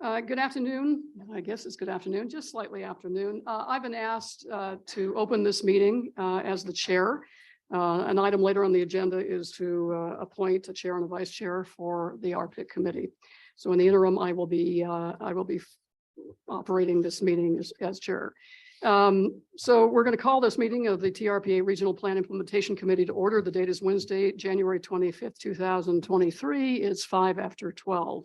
Good afternoon. I guess it's good afternoon, just slightly afternoon. I've been asked to open this meeting as the chair. An item later on the agenda is to appoint a chair and a vice chair for the RPIC committee. So in the interim, I will be operating this meeting as chair. So we're going to call this meeting of the TRPA Regional Plan Implementation Committee to order. The date is Wednesday, January 25th, 2023. It's 5 after 12.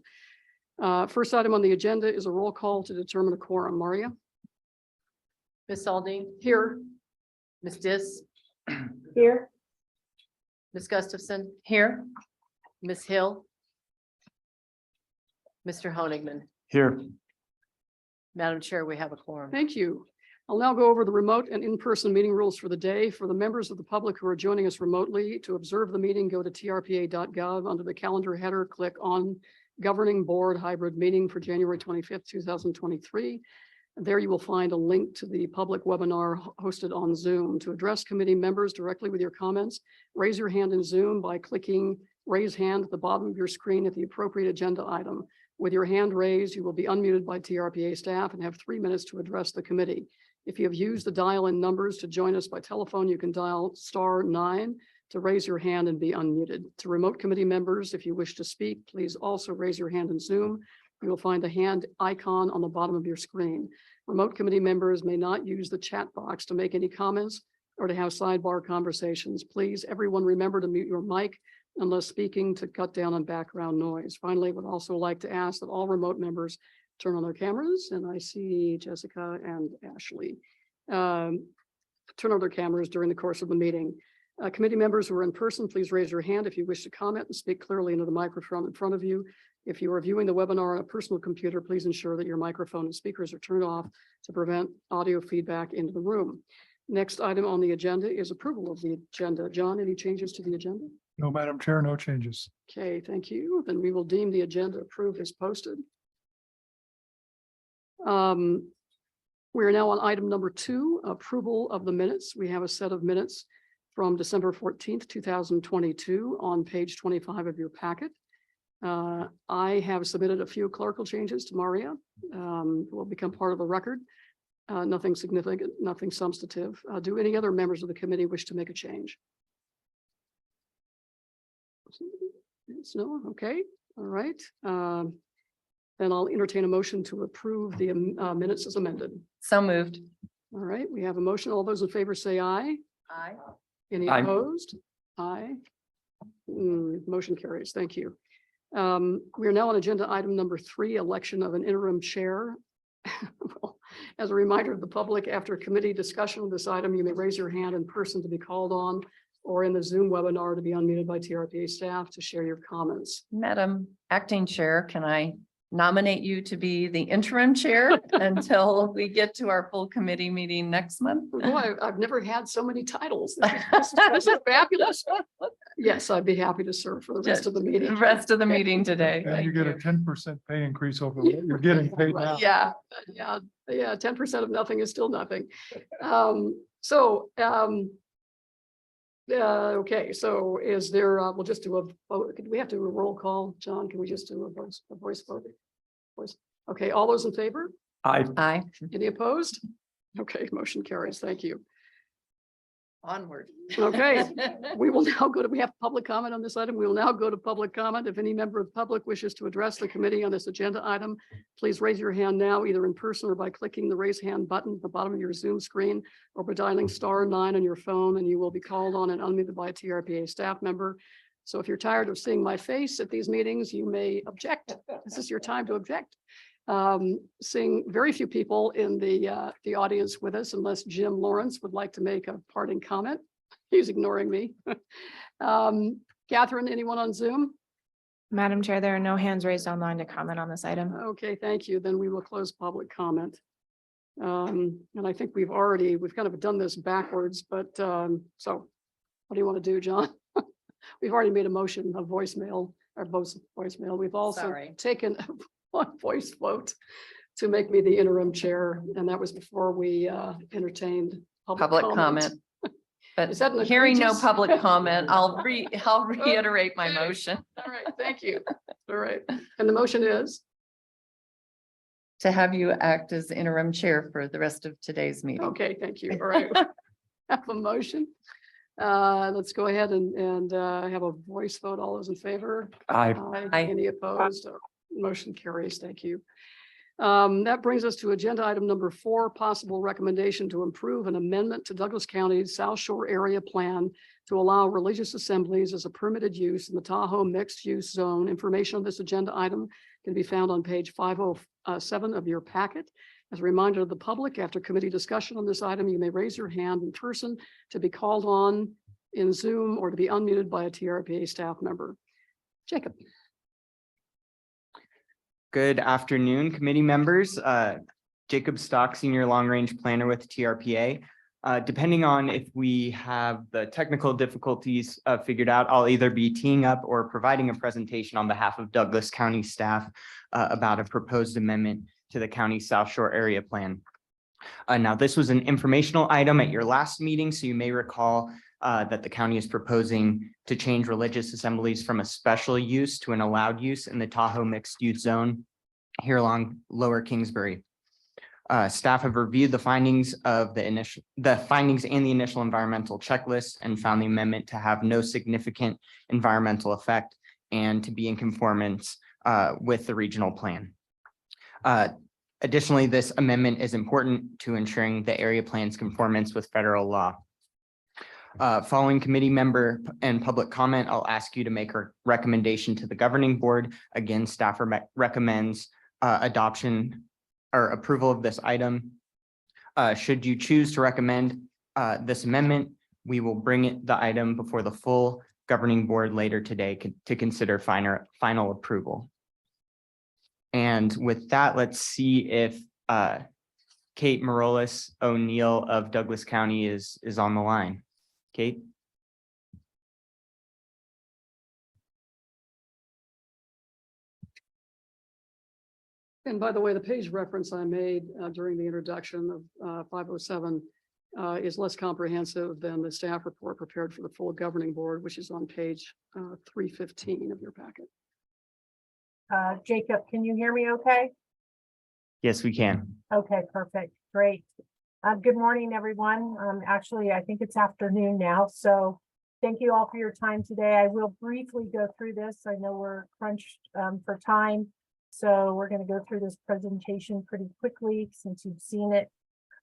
First item on the agenda is a roll call to determine a quorum. Maria? Ms. Aldine? Here. Ms. Dis? Here. Ms. Gustafson? Here. Ms. Hill? Mr. Honigman? Here. Madam Chair, we have a quorum. Thank you. I'll now go over the remote and in-person meeting rules for the day. For the members of the public who are joining us remotely, to observe the meeting, go to trpa.gov. Under the calendar header, click on Governing Board Hybrid Meeting for January 25th, 2023. There you will find a link to the public webinar hosted on Zoom. To address committee members directly with your comments, raise your hand in Zoom by clicking Raise Hand at the bottom of your screen at the appropriate agenda item. With your hand raised, you will be unmuted by TRPA staff and have 3 minutes to address the committee. If you have used the dial-in numbers to join us by telephone, you can dial *9 to raise your hand and be unmuted. To remote committee members, if you wish to speak, please also raise your hand in Zoom. You will find a hand icon on the bottom of your screen. Remote committee members may not use the chat box to make any comments or to have sidebar conversations. Please, everyone, remember to mute your mic unless speaking to cut down on background noise. Finally, I would also like to ask that all remote members turn on their cameras, and I see Jessica and Ashley turn on their cameras during the course of the meeting. Committee members who are in person, please raise your hand if you wish to comment and speak clearly into the microphone in front of you. If you are viewing the webinar on a personal computer, please ensure that your microphone and speakers are turned off to prevent audio feedback into the room. Next item on the agenda is approval of the agenda. John, any changes to the agenda? No, Madam Chair, no changes. Okay, thank you. Then we will deem the agenda approved as posted. We are now on item number 2, approval of the minutes. We have a set of minutes from December 14th, 2022 on page 25 of your packet. I have submitted a few clerical changes to Maria, will become part of the record. Nothing significant, nothing substantive. Do any other members of the committee wish to make a change? No, okay, all right. Then I'll entertain a motion to approve the minutes as amended. So moved. All right, we have a motion. All those in favor say aye. Aye. Any Aye. opposed? Aye. Motion carries. Thank you. We are now on agenda item number 3, election of an interim chair. Well, as a reminder of the public, after committee discussion of this item, you may raise your hand in person to be called on, or in the Zoom webinar to be unmuted by TRPA staff to share your comments. Madam Acting Chair, can I nominate you to be the interim chair until we get to our full committee meeting next month? Boy, I've never had so many titles. This is fabulous. Yes, I'd be happy to serve for the rest of the meeting. The rest of the meeting today. And you Thank get a 10% pay increase over what you're getting paid now. Yeah, 10% of nothing is still nothing. Okay, so is there, we'll just do a vote. Could we have to do a roll call? John, can we just do a voice vote? Okay, all those in favor? Aye. Any opposed? Okay, motion carries. Thank you. Onward. Okay, we will now go to, we have public comment on this item. We will now go to public comment. If any member of the public wishes to address the committee on this agenda item, please raise your hand now, either in person or by clicking the raise hand button at the bottom of your Zoom screen, or by dialing *9 on your phone, and you will be called on and unmuted by a TRPA staff member. So if you're tired of seeing my face at these meetings, you may object. This is your time to object. Seeing very few people in the audience with us, unless Jim Lawrence would like to make a parting comment. He's ignoring me. Catherine, anyone on Zoom? Madam Chair, there are no hands raised online to comment on this item. Okay, thank you. Then we will close public comment. And I think we've kind of done this backwards, but so what do you want to do, John? We've already made a motion, a voicemail, or both voicemail. We've also taken one voice vote to make me the interim chair, and that was before we entertained Public comment. But Is that an hearing no egregious- public comment, I'll reiterate my motion. All right, thank you. All right, and the motion is? to have you act as interim chair for the rest of today's meeting. Okay, thank you. All right. Have a motion. Let's go ahead and have a voice vote. All those in favor? Aye. Aye. Any opposed? Motion carries. Thank you. That brings us to agenda item number 4, possible recommendation to approve an amendment to Douglas County's South Shore Area Plan to allow religious assemblies as a permitted use in the Tahoe Mixed Use Zone. Information on this agenda item can be found on page 507 of your packet. As a reminder to the public, after committee discussion on this item, you may raise your hand in person to be called on in Zoom or to be unmuted by a TRPA staff member. Jacob. Good afternoon, committee members. Jacob Stock, Senior Long Range Planner with TRPA. Depending on if we have the technical difficulties figured out, I'll either be teeing up or providing a presentation on behalf of Douglas County staff about a proposed amendment to the county South Shore Area Plan. Now, this was an informational item at your last meeting, so you may recall that the county is proposing to change religious assemblies from a special use to an allowed use in the Tahoe Mixed Use Zone here along Lower Kingsbury. Staff have reviewed the findings of the findings and the initial environmental checklist and found the amendment to have no significant environmental effect and to be in conformance with the regional plan. Additionally, this amendment is important to ensuring the area plan's conformance with federal law. Following committee member and public comment, I'll ask you to make a recommendation to the governing board. Again, staff recommends adoption or approval of this item. Should you choose to recommend this amendment, we will bring the item before the full governing board later today to consider final approval. And with that, let's see if Kate Marolis O'Neill of Douglas County is on the line. Kate? And by the way, the page reference I made during the introduction of 507 is less comprehensive than the staff report prepared for the full governing board, which is on page 315 of your packet. Jacob, can you hear me okay? Yes, we can. Okay, perfect, great. Good morning, everyone. Actually, I think it's afternoon now, so thank you all for your time today. I will briefly go through this. I know we're crunched for time, so we're going to go through this presentation pretty quickly since you've seen it.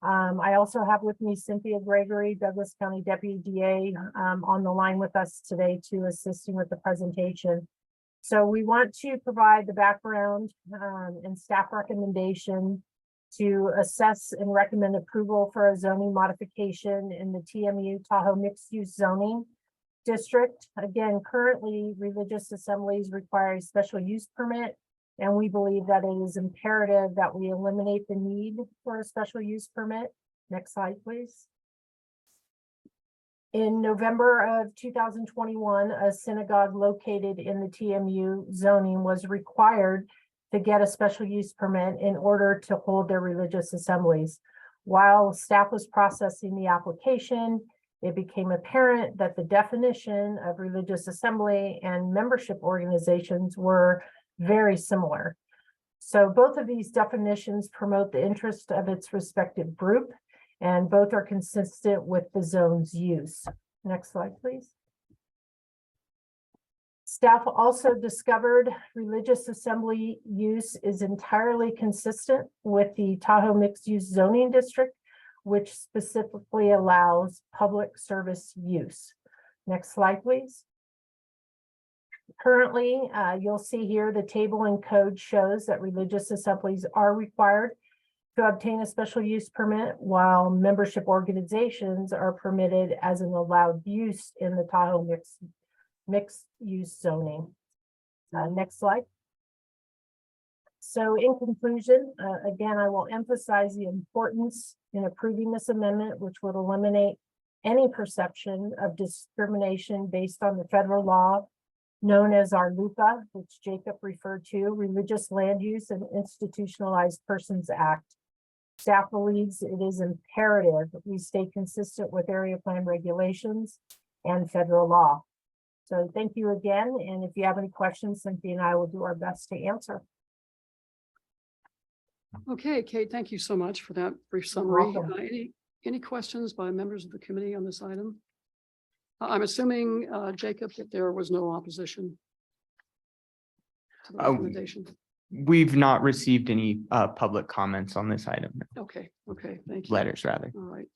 I also have with me Cynthia Gregory, Douglas County Deputy DA, on the line with us today to assisting with the presentation. So we want to provide the background and staff recommendation to assess and recommend approval for a zoning modification in the TMU Tahoe Mixed Use Zoning District. Again, currently religious assemblies require a special use permit, and we believe that it is imperative that we eliminate the need for a special use permit. Next slide, please. In November of 2021, a synagogue located in the TMU zoning was required to get a special use permit in order to hold their religious assemblies. While staff was processing the application, it became apparent that the definition of religious assembly and membership organizations were very similar. So both of these definitions promote the interest of its respective group, and both are consistent with the zone's use. Next slide, please. Staff also discovered religious assembly use is entirely consistent with the Tahoe Mixed Use Zoning District, which specifically allows public service use. Next slide, please. Currently, you'll see here the table and code shows that religious assemblies are required to obtain a special use permit, while membership organizations are permitted as an allowed use in the Tahoe mixed use zoning. Next slide. So in conclusion, again, I will emphasize the importance in approving this amendment, which would eliminate any perception of discrimination based on the federal law known as our LUPA, which Jacob referred to, Religious Land Use and Institutionalized Persons Act. Staff believes it is imperative that we stay consistent with area plan regulations and federal law. So thank you again. And if you have any questions, Cynthia and I will do our best to answer. Okay, Kate, thank you so much for that brief summary. welcome. Any questions by members of the committee on this item? I'm assuming, Jacob, that there was no opposition to the Oh. recommendation. We've not received any public comments on this item, Okay, thank you. letters rather. All right.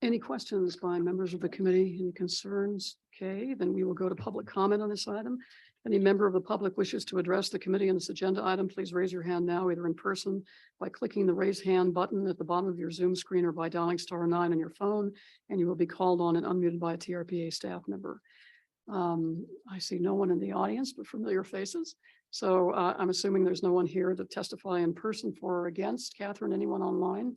Any questions by members of the committee? Any concerns? Okay, then we will go to public comment on this item. Any member of the public wishes to address the committee on this agenda item, please raise your hand now, either in person by clicking the raise hand button at the bottom of your Zoom screen or by dialing *9 on your phone, and you will be called on and unmuted by a TRPA staff member. I see no one in the audience, but familiar faces. So I'm assuming there's no one here to testify in person for or against. Catherine, anyone online?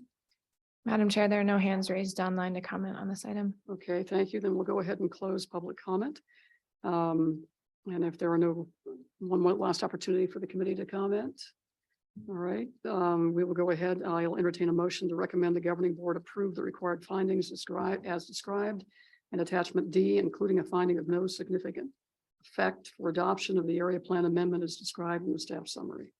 Madam Chair, there are no hands raised online to comment on this item. Okay, thank you. Then we'll go ahead and close public comment. And if there are no, one last opportunity for the committee to comment. All right, we will go ahead. I'll entertain a motion to recommend the governing board approve the required findings as described in attachment D, including a finding of no significant effect for adoption of the area plan amendment as described in the staff summary.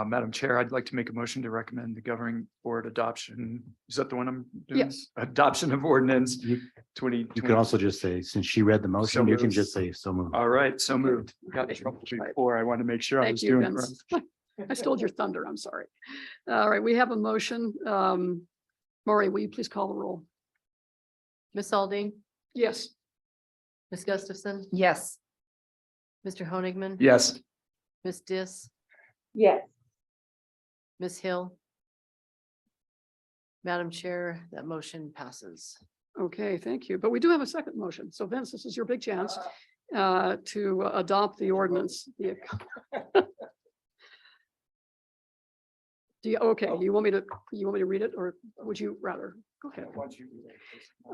Madam Chair, I'd like to make a motion to recommend the governing board adoption. Is that the one I'm doing? Yes. Adoption of ordinance You 20. you could also just say, since she read the motion, you can moved. just say so moved. All right, so Okay. moved. Got in trouble before. I want to make sure I Thank was you, doing it Vince. right. I stole your thunder. I'm sorry. All right, we have a motion. Maury, will you please call the roll? Ms. Aldine, Yes. Ms. Gustafson, Yes. Mr. Honigman. Yes, Ms. Dis, Yes. Ms. Hill. Madam Chair, that motion passes. Okay, thank you. But we do have a second motion. So Vince, this is your big chance to adopt the ordinance. Yeah. Okay, you want me to read it, or would you rather? Go ahead.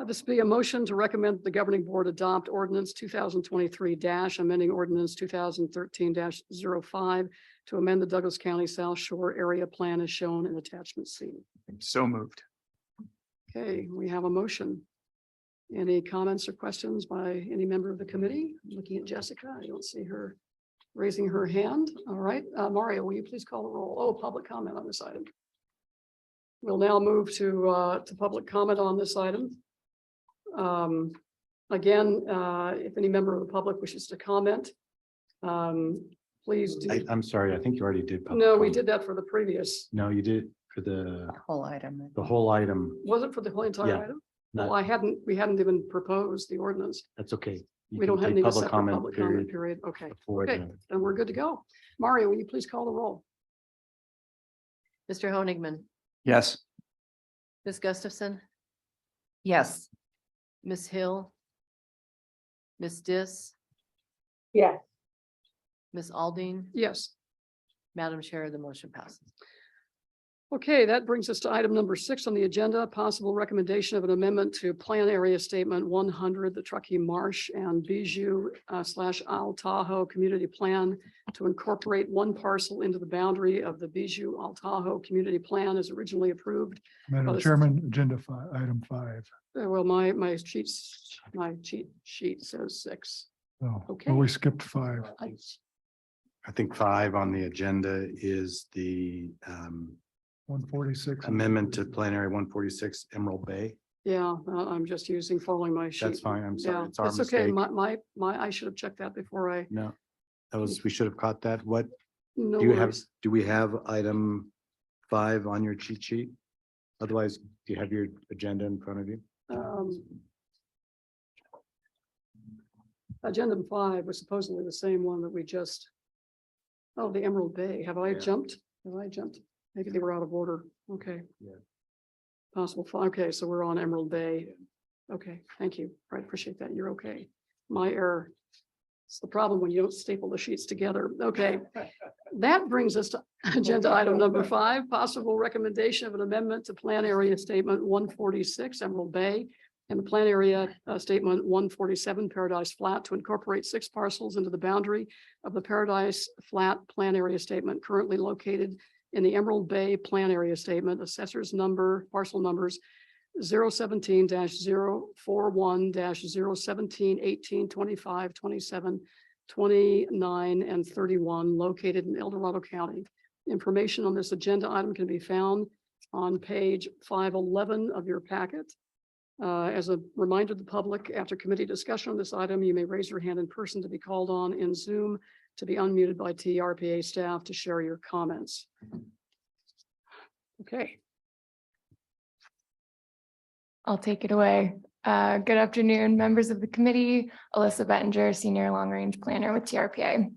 This be a motion to recommend the governing board adopt ordinance 2023 amending ordinance 2013-05 to amend the Douglas County South Shore area plan as shown in attachment C. so moved. Okay, we have a motion. Any comments or questions by any member of the committee? I'm looking at Jessica. I don't see her raising her hand. All right, Mario, will you please call the roll? Oh, public comment on this item. We'll now move to public comment on this item. Again, if any member of the public wishes to comment, please do. I'm sorry, I think you already did. public No, we comment. did that for the previous. No, you did for the Whole item. whole item. Was it for the whole entire Yeah, item? not- Well, we hadn't even proposed the ordinance. That's okay. You We can don't have take any public separate comment public comment period period. Okay, before okay, the- then we're good to go. Mario, will you please call the roll? Mr. Honigman, Yes, Ms. Gustafson, Yes. Ms. Hill, Ms. Dis, Yes. Ms. Aldine. Yes. Madam Chair, the motion passes. Okay, that brings us to item number 6 on the agenda, possible recommendation of an amendment to Plan Area Statement 100, the Truckee Marsh and Bijou / Isle Tahoe Community Plan to incorporate one parcel into the boundary of the Bijou Isle Tahoe Community Plan as originally approved. Madam this- Chairman, item 5. Well, my cheat sheet says 6. Oh, Okay. well, we skipped 5. I think 5 on the agenda is the 146. amendment to Plan Area 146 Emerald Bay. Yeah, I'm just following my sheet. That's fine. I'm Yeah, sorry. It's our it's okay. mistake. I should have checked that before I. No, we should have caught that. What No do you have? worries. Do we have item 5 on your cheat sheet? Otherwise, do you have your agenda in front of you? Agenda 5 was supposedly the same one that we just. Oh, the Emerald Bay. Have I Yeah. jumped? Have I jumped? Maybe they were out of order. Okay. Yeah. Possible. Okay, so we're on Emerald Bay. Okay, thank you. I appreciate that. You're okay. My error. It's the problem when you don't staple the sheets together. Okay. That brings us to agenda item number 5, possible recommendation of an amendment to Plan Area Statement 146 Emerald Bay and the Plan Area Statement 147 Paradise Flat to incorporate 6 parcels into the boundary of the Paradise Flat Plan Area Statement currently located in the Emerald Bay Plan Area Statement, assessors number, parcel numbers 017-041-017, 18, 25, 27, 29 and 31 located in El Dorado County. Information on this agenda item can be found on page 511 of your packet. As a reminder to the public, after committee discussion on this item, you may raise your hand in person to be called on in Zoom, to be unmuted by TRPA staff to share your comments. Okay. I'll take it away. Good afternoon, members of the committee. Alyssa Bettinger, Senior Long Range Planner with TRPA.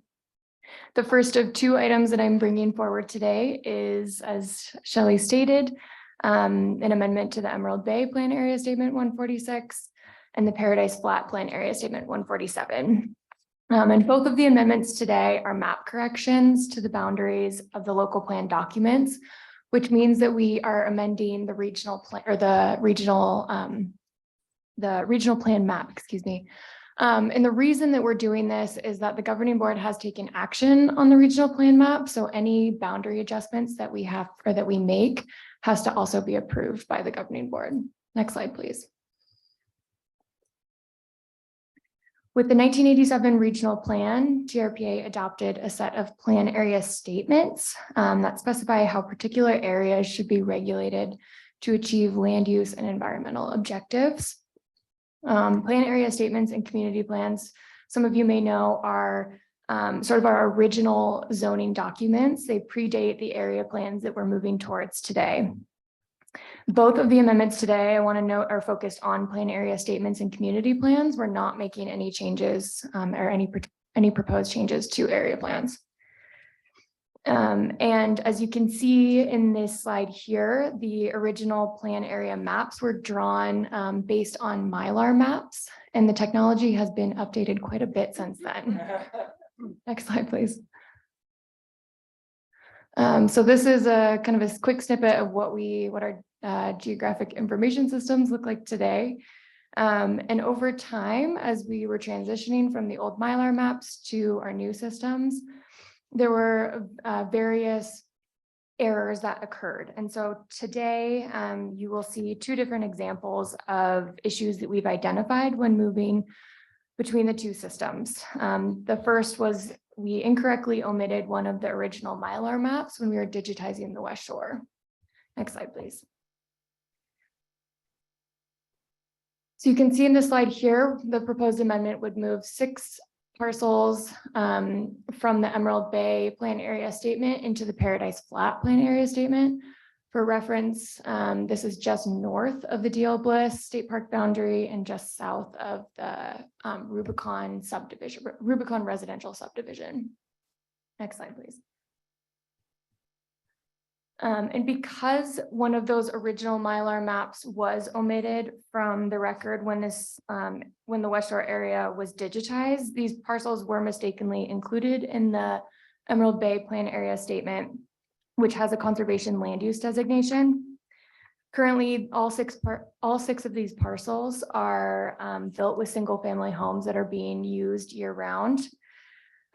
The first of two items that I'm bringing forward today is, as Shelley stated, an amendment to the Emerald Bay Plan Area Statement 146 and the Paradise Flat Plan Area Statement 147. And both of the amendments today are map corrections to the boundaries of the local plan documents, which means that we are amending the regional plan or the regional plan map, excuse me. And the reason that we're doing this is that the governing board has taken action on the regional plan map. So any boundary adjustments that we have or that we make has to also be approved by the governing board. Next slide, please. With the 1987 regional plan, TRPA adopted a set of plan area statements that specify how particular areas should be regulated to achieve land use and environmental objectives. Plan area statements and community plans, some of you may know, are sort of our original zoning documents. They predate the area plans that we're moving towards today. Both of the amendments today, I want to note, are focused on plan area statements and community plans. We're not making any changes or any proposed changes to area plans. And as you can see in this slide here, the original plan area maps were drawn based on Mylar maps, and the technology has been updated quite a bit since then. Next slide, please. So this is a kind of a quick snippet of what our geographic information systems look like today. And over time, as we were transitioning from the old Mylar maps to our new systems, there were various errors that occurred. And so today, you will see two different examples of issues that we've identified when moving between the two systems. The first was we incorrectly omitted one of the original Mylar maps when we were digitizing the West Shore. Next slide, please. So you can see in the slide here, the proposed amendment would move 6 parcels from the Emerald Bay Plan Area Statement into the Paradise Flat Plan Area Statement. For reference, this is just north of the DL Bliss State Park boundary and just south of the Rubicon subdivision, Rubicon residential subdivision. Next slide, please. And because one of those original Mylar maps was omitted from the record when the West Shore area was digitized, these parcels were mistakenly included in the Emerald Bay Plan Area Statement, which has a conservation land use designation. Currently, all six of these parcels are built with single family homes that are being used year round.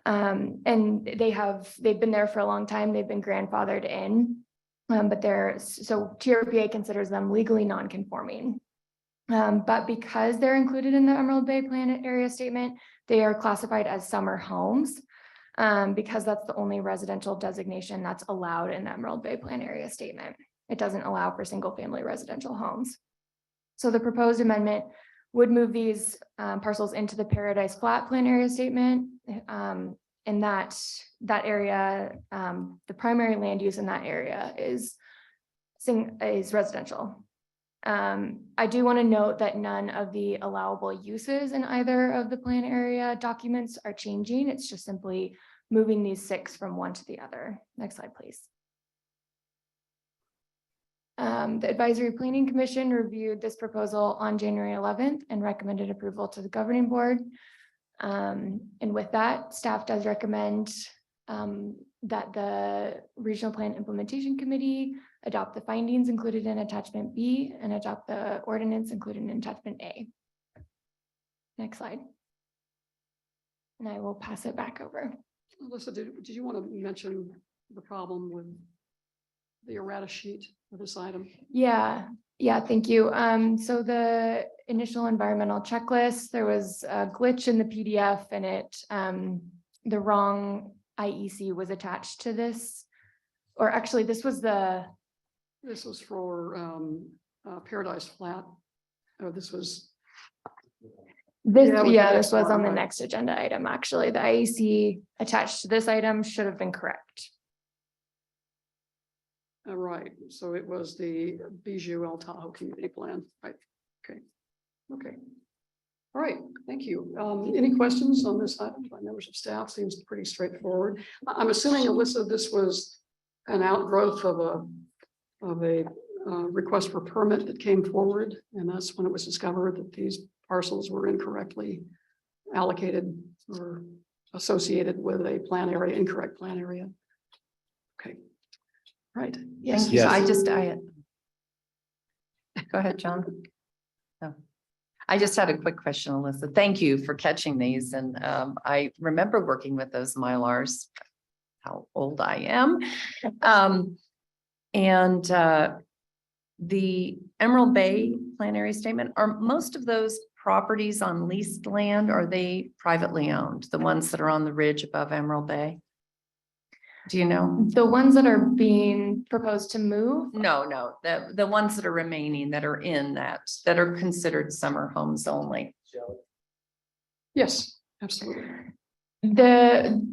And they've been there for a long time. They've been grandfathered in. But so TRPA considers them legally non-conforming. But because they're included in the Emerald Bay Plan Area Statement, they are classified as summer homes because that's the only residential designation that's allowed in the Emerald Bay Plan Area Statement. It doesn't allow for single family residential homes. So the proposed amendment would move these parcels into the Paradise Flat Plan Area Statement. And that area, the primary land use in that area is residential. I do want to note that none of the allowable uses in either of the plan area documents are changing. It's just simply moving these 6 from one to the other. Next slide, please. The Advisory Planning Commission reviewed this proposal on January 11th and recommended approval to the governing board. And with that, staff does recommend that the Regional Plan Implementation Committee adopt the findings included in Attachment B and adopt the ordinance included in Attachment A. Next slide. And I will pass it back over. Alyssa, did you want to mention the problem with the errata sheet for this item? Yeah, Yeah, thank you. So the initial environmental checklist, there was a glitch in the PDF and the wrong IEC was attached to this. Or actually, this was This was for Paradise Flat. Oh, this was, Yeah, with the next this was one, on the right. next agenda item, actually. The IEC attached to this item should have been correct. right, so it was the Bijou El Tahoe Community Plan, right? Okay, okay. All right, thank you. Any questions on this item by members of staff? Seems pretty straightforward. I'm assuming, Alyssa, this was an outgrowth of a request for permit that came forward, and that's when it was discovered that these parcels were incorrectly allocated or associated with a plan area, incorrect plan area. Okay. Right. Yes. Thank you. Yes. Go ahead, John. No. I just had a quick question, Alyssa. Thank you for catching these. And I remember working with those Mylars, how old I am. And the Emerald Bay Plan Area Statement, are most of those properties on leased land, or are they privately owned? The ones that are on the ridge above Emerald Bay? Do you know? The ones that are being proposed to move, No, the ones that are remaining that are in that are considered summer homes only. Yes, absolutely.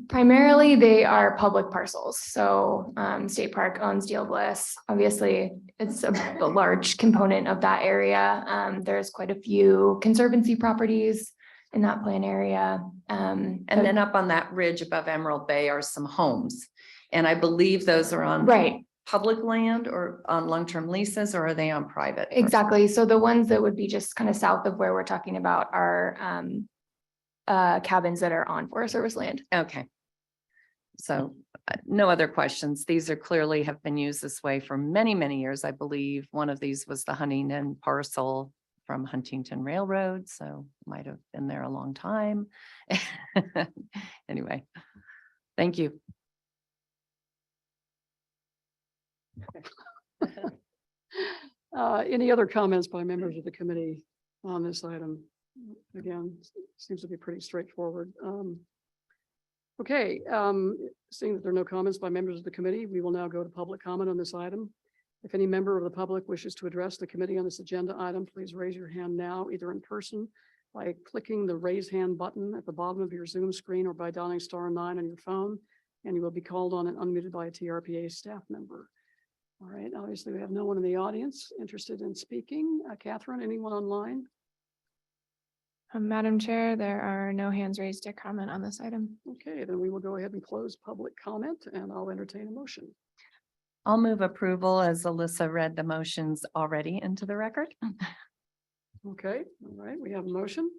primarily they are public parcels. So State Park owns Deal Bliss. Obviously, it's a large component of that area. There's quite a few conservancy properties in that plan area. And then up on that ridge above Emerald Bay are some homes. And I believe those are on Right, public land or on long-term leases, or are they on private? exactly. So the ones that would be just kind of south of where we're talking about are cabins that are on Forest Service land. Okay. So no other questions. These are clearly have been used this way for many, many years. I believe one of these was the Huntington parcel from Huntington Railroad, so might have been there a long time. Anyway, thank you. Any other comments by members of the committee on this item? Again, seems to be pretty straightforward. Okay, seeing that there are no comments by members of the committee, we will now go to public comment on this item. If any member of the public wishes to address the committee on this agenda item, please raise your hand now, either in person by clicking the raise hand button at the bottom of your Zoom screen or by dialing *9 on your phone, and you will be called on and unmuted by a TRPA staff member. All right, obviously we have no one in the audience interested in speaking. Catherine, anyone online? Madam Chair, there are no hands raised to comment on this item. Okay, then we will go ahead and close public comment and I'll entertain a motion. I'll move approval as Alyssa read the motions already into the record. Okay, all right, we have a motion.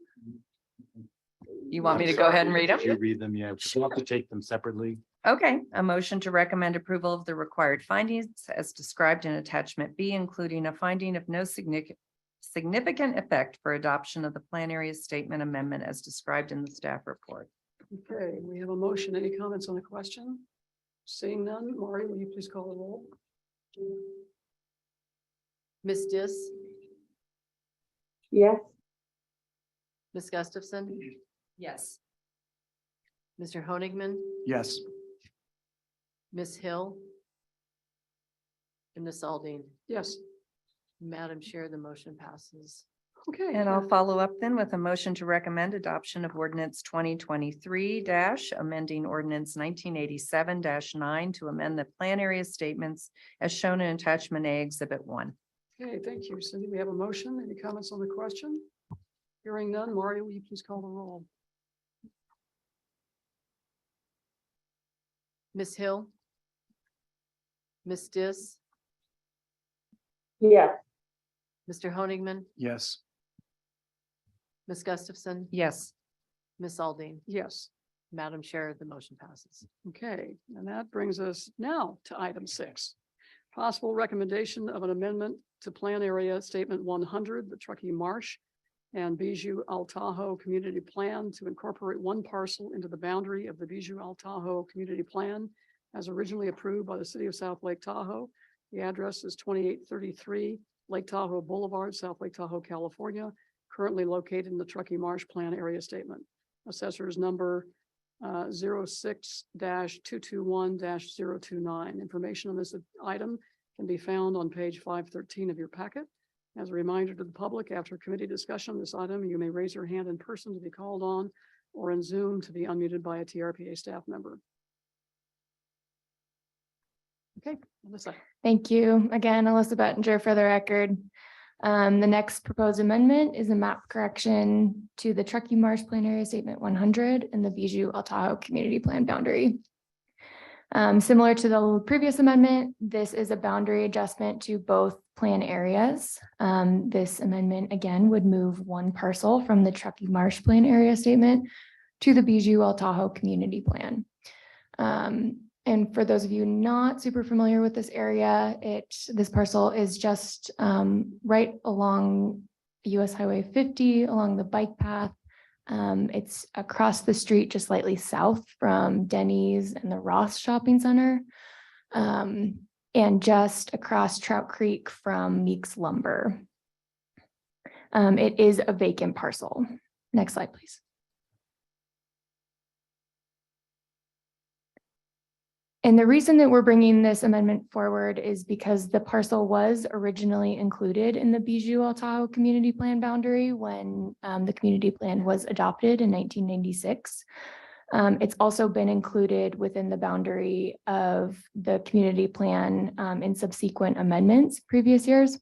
You want me to go ahead and read them? Did you read them? Yeah, we'll have to take them separately. Okay, a motion to recommend approval of the required findings as described in attachment B, including a finding of no significant effect for adoption of the plan area statement amendment as described in the staff report. Okay, we have a motion. Any comments on the question? Seeing none, Maury, will you please call the roll? Ms. Dis, Yes. Ms. Gustafson, Yes. Mr. Honigman, Yes. Ms. Hill, and Ms. Aldine. Yes, Madam Chair, the motion passes. okay. And I'll follow up then with a motion to recommend adoption of ordinance 2023 amending ordinance 1987 9 to amend the plan area statements as shown in attachment A, exhibit 1. Okay, thank you. Cindy, we have a motion. Any comments on the question? Hearing none, Mario, will you please call the roll? Ms. Hill, Ms. Dis, Yes. Mr. Honigman, Yes. Ms. Gustafson, Yes. Ms. Aldine. Yes, Madam Chair, the motion passes. okay, and that brings us now to item 6. Possible recommendation of an amendment to plan area statement 100, the Truckee Marsh and Bijou El Tahoe Community Plan to incorporate one parcel into the boundary of the Bijou El Tahoe Community Plan as originally approved by the City of South Lake Tahoe. The address is 2833 Lake Tahoe Boulevard, South Lake Tahoe, California, currently located in the Truckee Marsh Plan Area Statement. Assessors number 06-221-029. Information on this item can be found on page 513 of your packet. As a reminder to the public, after committee discussion on this item, you may raise your hand in person to be called on or in Zoom to be unmuted by a TRPA staff member. Okay, Alyssa. Thank you. Again, Alyssa Bettinger for the record. The next proposed amendment is a map correction to the Truckee Marsh Plan Area Statement 100 and the Bijou El Tahoe Community Plan boundary. Similar to the previous amendment, this is a boundary adjustment to both plan areas. This amendment again would move one parcel from the Truckee Marsh Plan Area Statement to the Bijou El Tahoe Community Plan. And for those of you not super familiar with this area, this parcel is just right along US Highway 50, along the bike path. It's across the street, just slightly south from Denny's and the Ross Shopping Center, and just across Trout Creek from Meeks Lumber. It is a vacant parcel. Next slide, please. And the reason that we're bringing this amendment forward is because the parcel was originally included in the Bijou El Tahoe Community Plan boundary when the community plan was adopted in 1996. It's also been included within the boundary of the community plan in subsequent amendments previous years.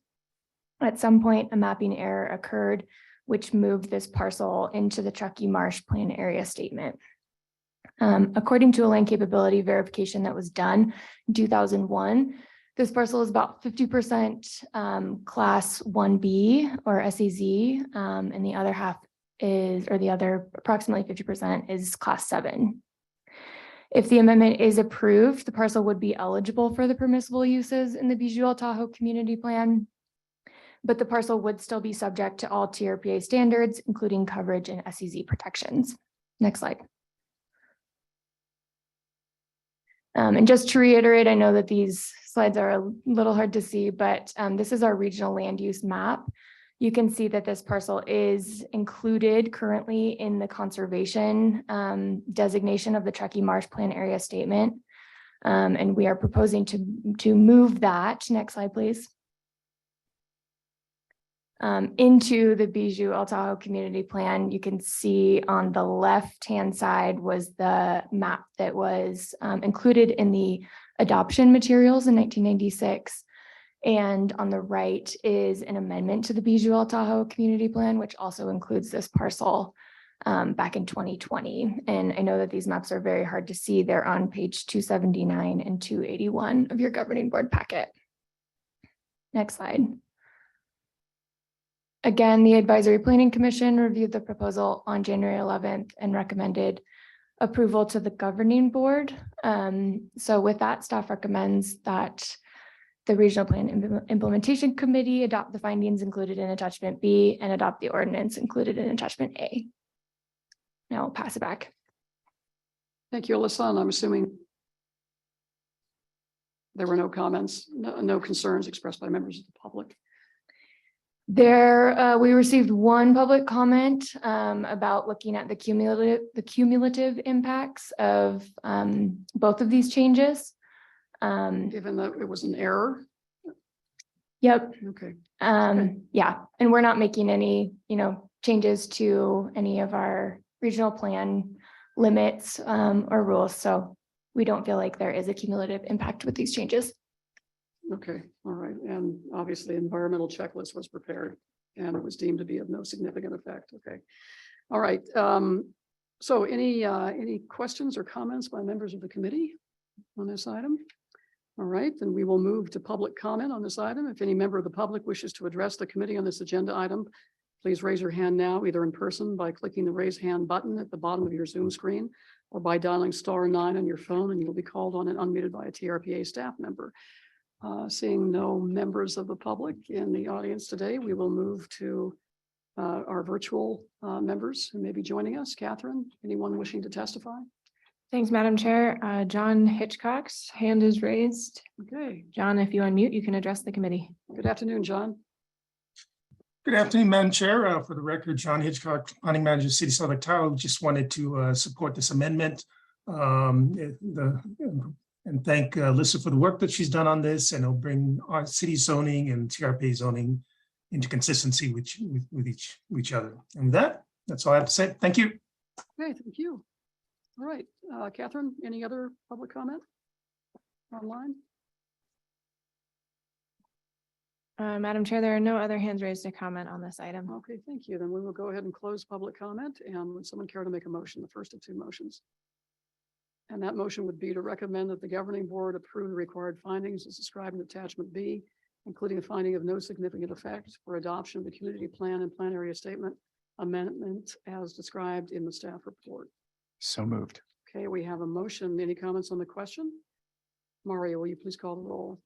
At some point, a mapping error occurred, which moved this parcel into the Truckee Marsh Plan Area Statement. According to a land capability verification that was done in 2001, this parcel is about 50% class 1B or SEZ, and the other half is, or the other approximately 50% is class 7. If the amendment is approved, the parcel would be eligible for the permissible uses in the Bijou El Tahoe Community Plan, but the parcel would still be subject to all TRPA standards, including coverage and SEZ protections. Next slide. And just to reiterate, I know that these slides are a little hard to see, but this is our regional land use map. You can see that this parcel is included currently in the conservation designation of the Truckee Marsh Plan Area Statement. And we are proposing to move that, next slide, please, into the Bijou El Tahoe Community Plan. You can see on the left-hand side was the map that was included in the adoption materials in 1996. And on the right is an amendment to the Bijou El Tahoe Community Plan, which also includes this parcel back in 2020. And I know that these maps are very hard to see. They're on page 279 and 281 of your governing board packet. Next slide. Again, the Advisory Planning Commission reviewed the proposal on January 11th and recommended approval to the governing board. So with that, staff recommends that the Regional Plan Implementation Committee adopt the findings included in attachment B and adopt the ordinance included in attachment A. Now I'll pass it back. Thank you, Alyssa. And I'm assuming there were no comments, no concerns expressed by members of the public. We received one public comment about looking at the cumulative impacts of both of these changes. Given that it was an error. Yep. Okay. Yeah, and we're not making any, changes to any of our regional plan limits or rules. So we don't feel like there is a cumulative impact with these changes. Okay, all right. And obviously environmental checklist was prepared and it was deemed to be of no significant effect. Okay. All right. So any questions or comments by members of the committee on this item? All right, then we will move to public comment on this item. If any member of the public wishes to address the committee on this agenda item, please raise your hand now, either in person by clicking the raise hand button at the bottom of your Zoom screen or by dialing *9 on your phone, and you'll be called on and unmuted by a TRPA staff member. Seeing no members of the public in the audience today, we will move to our virtual members who may be joining us. Catherine, anyone wishing to testify? Thanks, Madam Chair. John Hitchcock's hand is raised. Okay, John, if you unmute, you can address the committee. good afternoon, John. Good afternoon, Madam Chair. For the record, John Hitchcock, Planning Manager, City of South Lake Tahoe. Just wanted to support this amendment. And thank Alyssa for the work that she's done on this, and it'll bring our city zoning and TRPA zoning into consistency with each other. And with that, that's all I have to say. Thank you. Okay, thank you. All right, Catherine, any other public comment online? Madam Chair, there are no other hands raised to comment on this item. Okay, thank you. Then we will go ahead and close public comment. And would someone care to make a motion, the first of two motions? And that motion would be to recommend that the governing board approve the required findings as described in attachment B, including a finding of no significant effect for adoption of the community plan and plan area statement amendment as described in the staff report. So moved. Okay, we have a motion. Any comments on the question? Mario, will you please call the roll?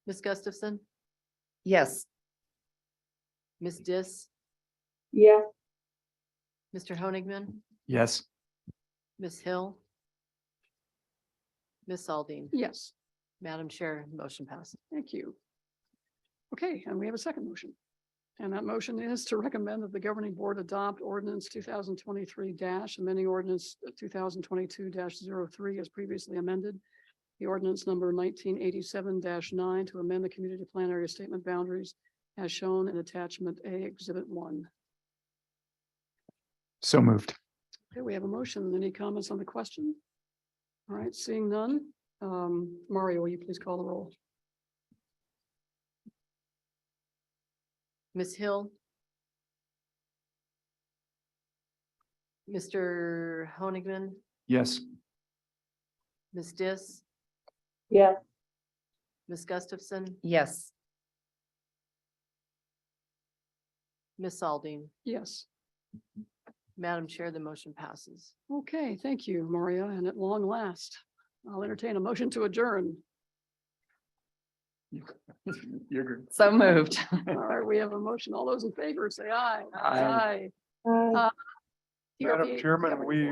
Ms. Gustafson, Yes. Ms. Dis, Yes. Mr. Honigman, Yes. Ms. Hill, Ms. Aldine. Yes, Madam Chair, motion passes. thank you. Okay, and we have a second motion. And that motion is to recommend that the governing board adopt ordinance 2023 amending ordinance 2022-03 as previously amended. The ordinance number 1987-9 to amend the community plan area statement boundaries as shown in attachment A, exhibit 1. So moved. Okay, we have a motion. Any comments on the question? All right, seeing none. Mario, will you please call the roll? Ms. Hill, Mr. Honigman, Yes. Ms. Dis, Yes. Ms. Gustafson, Yes. Ms. Aldine. Yes. Madam Chair, the motion passes. Okay, thank you, Maria. And at long last, I'll entertain a motion to adjourn. You're good. So moved. All right, we have a motion. All those in favor, say aye. Aye. Aye. Madam TRPA Chairman, governing we board.